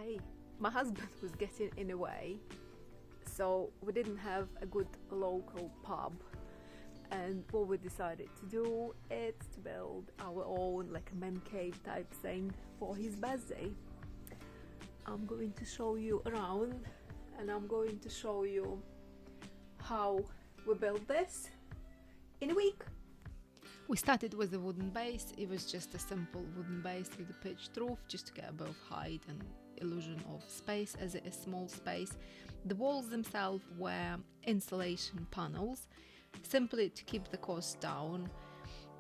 okay. My husband was getting in the way, so we didn't have a good local pub, and what we decided to do is to build our own, like a man cave type thing for his birthday. I'm going to show you around, and I'm going to show you how we built this in a week. We started with a wooden base. It was just a simple wooden base with a pitched roof, just to get a bit of height and illusion of space, as it is small space. The walls themselves were insulation panels, simply to keep the cost down.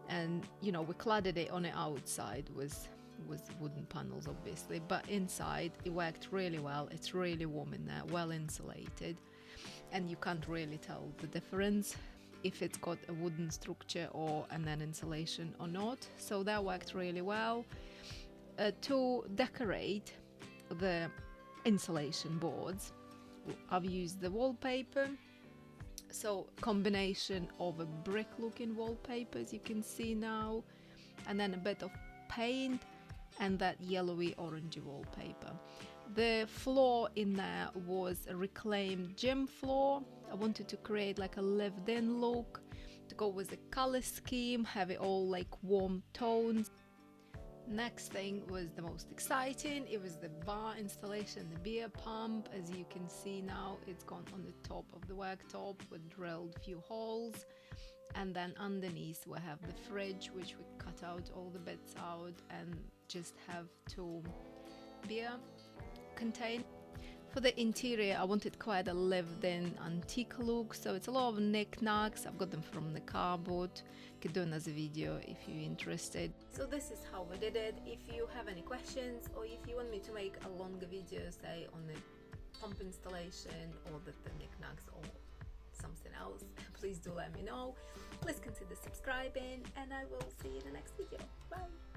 And we cladded it on the outside with wooden panels, obviously, but inside it worked really well. It's really warm in there, well insulated, and you can't really tell the difference if it's got a wooden structure or an insulation or not. So that worked really well. To decorate the insulation boards, I've used the wallpaper, so combination of a brick looking wallpaper, as you can see now, and then a bit of paint and that yellowy orangey wallpaper. The floor in there was a reclaimed gym floor. I wanted to create like a lived-in look to go with the color scheme, have it all like warm tones. Next thing was the most exciting. It was the bar installation, the beer pump. As you can see now, it's gone on the top of the worktop. We drilled a few holes, and then underneath we have the fridge, which we cut out all the bits out and just have 2 beer containers. For the interior, I wanted quite a lived-in antique look, so it's a lot of knickknacks. I've got them from the cardboard. Could do another video if you're interested. So this is how we did it. If you have any questions, or if you want me to make a longer video, say on the pump installation or the knickknacks or something else, please do let me know. Please consider subscribing, and I will see you in the next video. Bye.